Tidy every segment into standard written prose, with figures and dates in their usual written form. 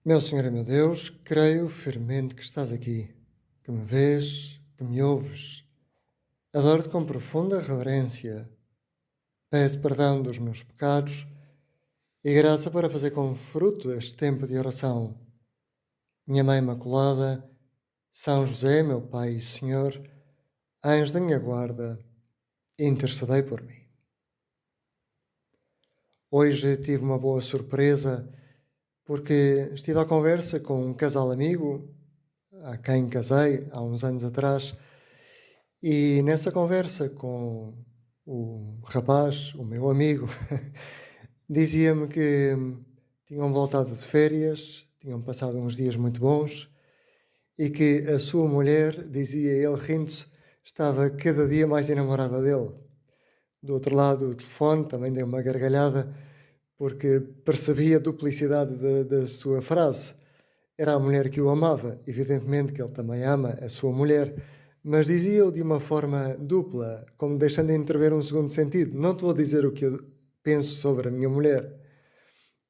Meu Senhor e meu Deus, creio firmemente que estás aqui, que me vês, que me ouves. Adoro-te com profunda reverência. Peço perdão dos meus pecados e graça para fazer com fruto este tempo de oração. Minha Mãe Imaculada, São José, meu Pai e Senhor, anjo da minha guarda, intercedei por mim. Hoje tive uma boa surpresa porque estive à conversa com um casal amigo a quem casei há uns anos atrás. E nessa conversa com o rapaz, o meu amigo, dizia-me que tinham voltado de férias, tinham passado uns dias muito bons e que a sua mulher, dizia ele rindo-se, estava cada dia mais enamorada dele. Do outro lado do telefone também deu uma gargalhada porque percebia a duplicidade da sua frase. Era a mulher que o amava, evidentemente que ele também ama a sua mulher, mas dizia-o de uma forma dupla, como deixando de entrever um segundo sentido. Não te vou dizer o que eu penso sobre a minha mulher.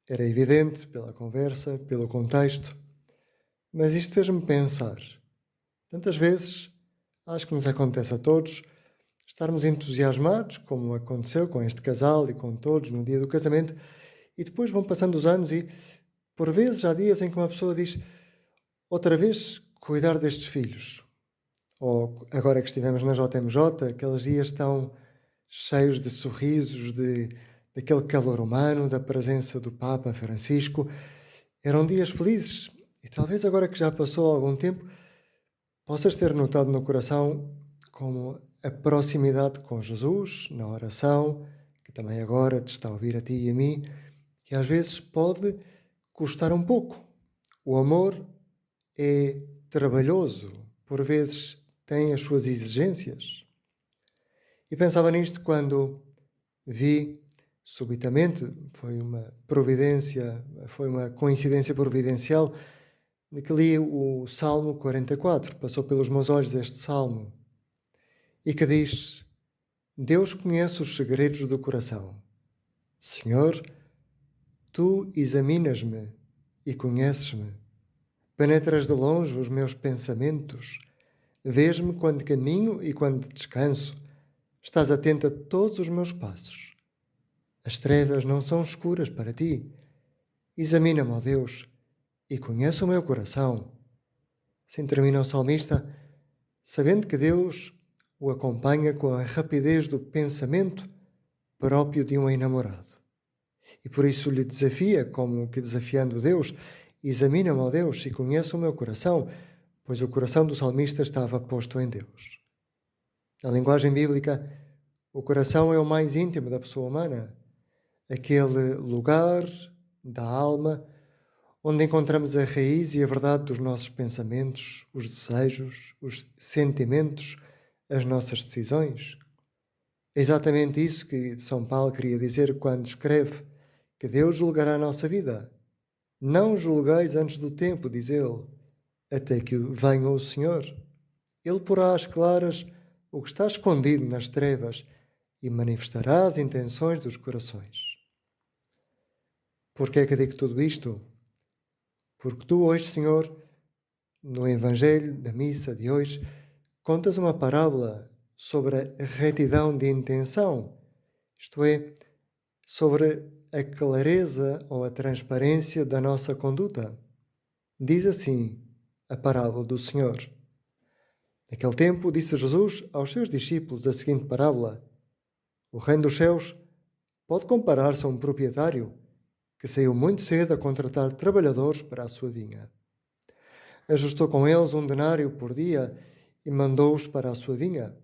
Era evidente pela conversa, pelo contexto, mas isto fez-me pensar. Tantas vezes, acho que nos acontece a todos, estarmos entusiasmados, como aconteceu com este casal e com todos no dia do casamento, e depois vão passando os anos e, por vezes, há dias em que uma pessoa diz: outra vez, cuidar destes filhos. Ou agora que estivemos na JMJ, aqueles dias estão cheios de sorrisos, daquele calor humano, da presença do Papa Francisco. Eram dias felizes. E talvez agora que já passou algum tempo, possas ter notado no coração como a proximidade com Jesus, na oração, que também agora te está a ouvir a ti e a mim, que às vezes pode custar um pouco. O amor é trabalhoso, por vezes tem as suas exigências. E pensava nisto quando vi subitamente, foi uma providência, foi uma coincidência providencial, de que li o Salmo 44, passou pelos meus olhos este salmo, e que diz: Deus conhece os segredos do coração. Senhor, tu examinas-me e conheces-me. Penetras de longe os meus pensamentos. Vês-me quando caminho e quando descanso. Estás atento a todos os meus passos. As trevas não são escuras para ti. Examina-me, ó Deus, e conhece o meu coração. Assim termina o salmista, sabendo que Deus o acompanha com a rapidez do pensamento próprio de um enamorado. E por isso lhe desafia, como que desafiando Deus: examina-me, ó Deus, e conhece o meu coração, pois o coração do salmista estava posto em Deus. Na linguagem bíblica, o coração é o mais íntimo da pessoa humana, aquele lugar da alma onde encontramos a raiz e a verdade dos nossos pensamentos, os desejos, os sentimentos, as nossas decisões. É exatamente isso que São Paulo queria dizer quando escreve que Deus julgará a nossa vida. Não julgueis antes do tempo, diz ele, até que venha o Senhor. Ele porá às claras o que está escondido nas trevas e manifestará as intenções dos corações. Por que é que digo tudo isto? Porque tu hoje, Senhor, no Evangelho da missa de hoje, contas uma parábola sobre a retidão de intenção, isto é, sobre a clareza ou a transparência da nossa conduta. Diz assim a parábola do Senhor. Naquele tempo, disse Jesus aos seus discípulos a seguinte parábola: O reino dos céus pode comparar-se a um proprietário que saiu muito cedo a contratar trabalhadores para a sua vinha. Ajustou com eles um denário por dia e mandou-os para a sua vinha.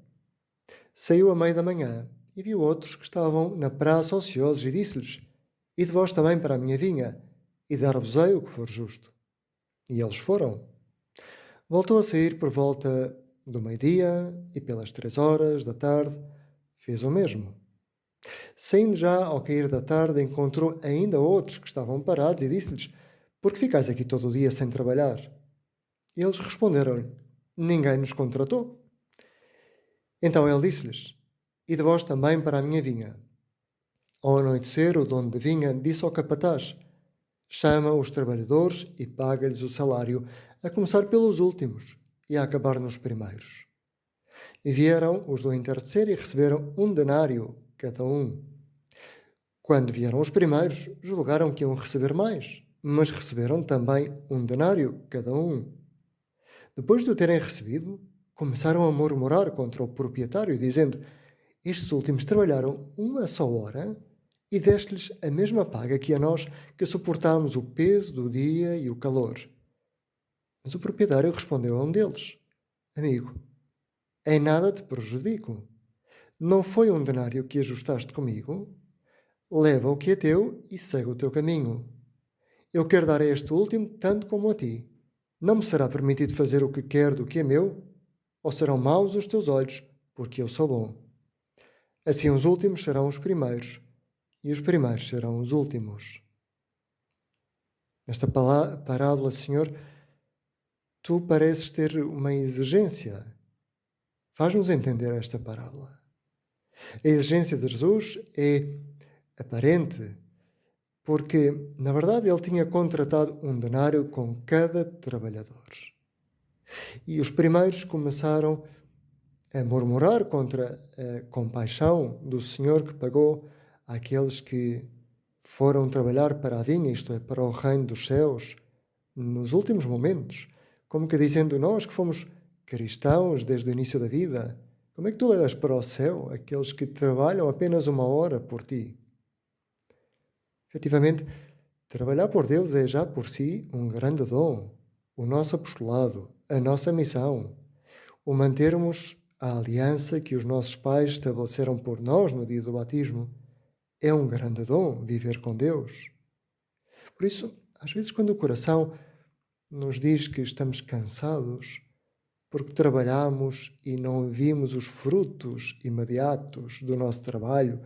Saiu à meia da manhã e viu outros que estavam na praça ociosos e disse-lhes: Ide vós também para a minha vinha, e dar-vos-ei o que for justo. E eles foram. Voltou a sair por volta do meio-dia e pelas 3 horas da tarde fez o mesmo. Saindo já ao cair da tarde, encontrou ainda outros que estavam parados e disse-lhes: Por que ficais aqui todo o dia sem trabalhar? E eles responderam-lhe: Ninguém nos contratou. Então ele disse-lhes: Ide vós também para a minha vinha. Ao anoitecer, o dono da vinha disse ao capataz: Chama os trabalhadores e paga-lhes o salário, a começar pelos últimos e a acabar nos primeiros. E vieram os do entardecer e receberam 1 denário cada um. Quando vieram os primeiros, julgaram que iam receber mais, mas receberam também 1 denário cada um. Depois de o terem recebido, começaram a murmurar contra o proprietário, dizendo: Estes últimos trabalharam uma só hora e deste-lhes a mesma paga que a nós, que suportámos o peso do dia e o calor. Mas o proprietário respondeu a um deles: Amigo, em nada te prejudico. Não foi 1 denário que ajustaste comigo? Leva o que é teu e segue o teu caminho. Eu quero dar a este último tanto como a ti. Não me será permitido fazer o que quero do que é meu? Ou serão maus os teus olhos, porque eu sou bom? Assim os últimos serão os primeiros, e os primeiros serão os últimos. Nesta parábola, Senhor, tu pareces ter uma exigência. Faz-nos entender esta parábola. A exigência de Jesus é aparente, porque, na verdade, ele tinha contratado 1 denário com cada trabalhador. E os primeiros começaram a murmurar contra a compaixão do Senhor que pagou àqueles que foram trabalhar para a vinha, isto é, para o reino dos céus, nos últimos momentos, como que dizendo: nós que fomos cristãos desde o início da vida, como é que tu levas para o céu aqueles que trabalham apenas 1 hora por ti? Efetivamente, trabalhar por Deus é já por si um grande dom. O nosso apostolado, a nossa missão, o mantermos a aliança que os nossos pais estabeleceram por nós no dia do batismo, é um grande dom viver com Deus. Por isso, às vezes, quando o coração nos diz que estamos cansados porque trabalhamos e não vimos os frutos imediatos do nosso trabalho,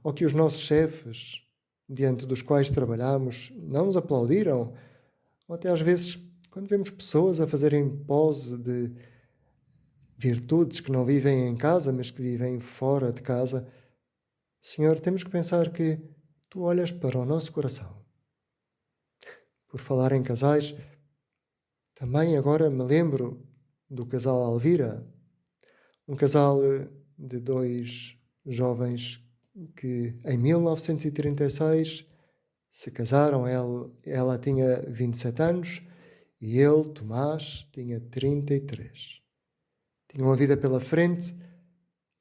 ou que os nossos chefes, diante dos quais trabalhamos, não nos aplaudiram, ou até às vezes, quando vemos pessoas a fazerem pose de virtudes que não vivem em casa, mas que vivem fora de casa, Senhor, temos que pensar que tu olhas para o nosso coração. Por falar em casais, também agora me lembro do casal Alvira, um casal de dois jovens que em 1936 se casaram. Ela tinha 27 anos e ele, Tomás, tinha 33. Tinham a vida pela frente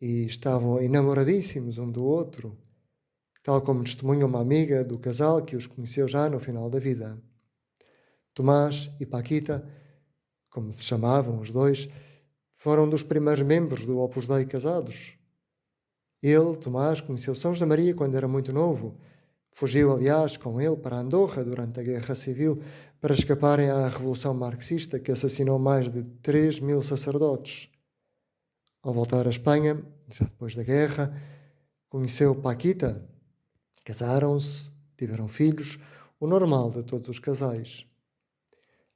e estavam enamoradíssimos um do outro, tal como testemunha uma amiga do casal que os conheceu já no final da vida. Tomás e Paquita, como se chamavam os dois, foram dos primeiros membros do Opus Dei casados. Ele, Tomás, conheceu São José Maria quando era muito novo. Fugiu, aliás, com ele para Andorra durante a Guerra Civil para escaparem à Revolução Marxista que assassinou mais de 3.000 sacerdotes. Ao voltar à Espanha, já depois da guerra, conheceu Paquita, casaram-se, tiveram filhos, o normal de todos os casais.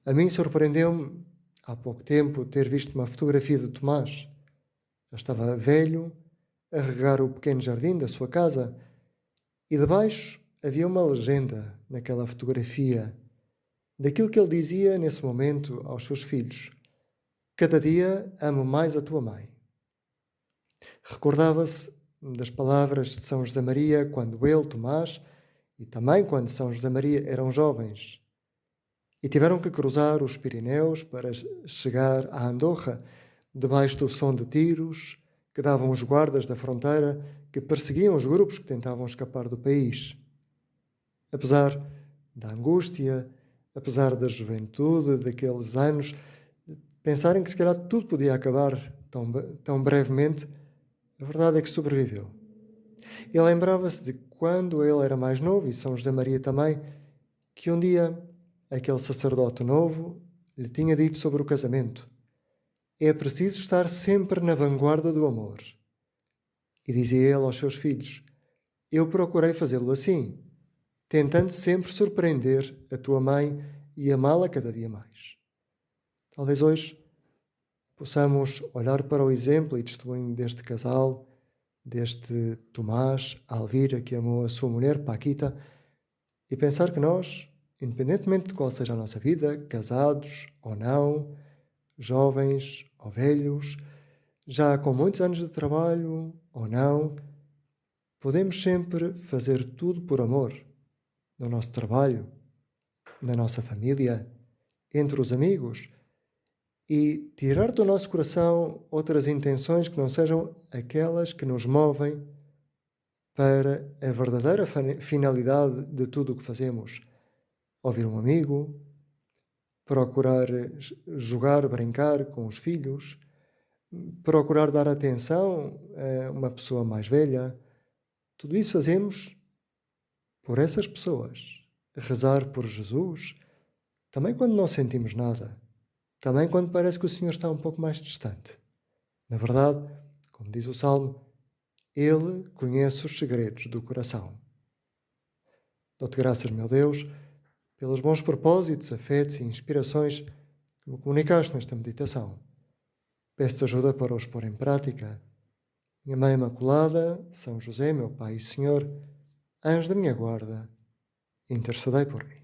A mim surpreendeu-me, há pouco tempo, ter visto uma fotografia de Tomás. Já estava velho, a regar o pequeno jardim da sua casa, e debaixo havia uma legenda naquela fotografia, daquilo que ele dizia nesse momento aos seus filhos: Cada dia amo mais a tua mãe. Recordava-se das palavras de São José Maria quando ele, Tomás, e também quando São José Maria eram jovens e tiveram que cruzar os Pirineus para chegar a Andorra, debaixo do som de tiros que davam os guardas da fronteira que perseguiam os grupos que tentavam escapar do país. Apesar da angústia, apesar da juventude daqueles anos, pensarem que se calhar tudo podia acabar tão brevemente, a verdade é que sobreviveu. E lembrava-se de quando ele era mais novo, e São José Maria também, que um dia aquele sacerdote novo lhe tinha dito sobre o casamento: é preciso estar sempre na vanguarda do amor. E dizia ele aos seus filhos: eu procurei fazê-lo assim, tentando sempre surpreender a tua mãe e amá-la cada dia mais. Talvez hoje possamos olhar para o exemplo e testemunho deste casal, deste Tomás, Alvira, que amou a sua mulher, Paquita, e pensar que nós, independentemente de qual seja a nossa vida, casados ou não, jovens ou velhos, já com muitos anos de trabalho ou não, podemos sempre fazer tudo por amor, no nosso trabalho, na nossa família, entre os amigos, e tirar do nosso coração outras intenções que não sejam aquelas que nos movem para a verdadeira finalidade de tudo o que fazemos. Ouvir um amigo, procurar jogar, brincar com os filhos, procurar dar atenção a uma pessoa mais velha. Tudo isso fazemos por essas pessoas. Rezar por Jesus, também quando não sentimos nada, também quando parece que o Senhor está um pouco mais distante. Na verdade, como diz o Salmo, Ele conhece os segredos do coração. Dou-te graças, meu Deus, pelos bons propósitos, afetos e inspirações que me comunicaste nesta meditação. Peço-te ajuda para os pôr em prática. Minha Mãe Imaculada, São José, meu Pai e Senhor, anjo da minha guarda, intercedei por mim.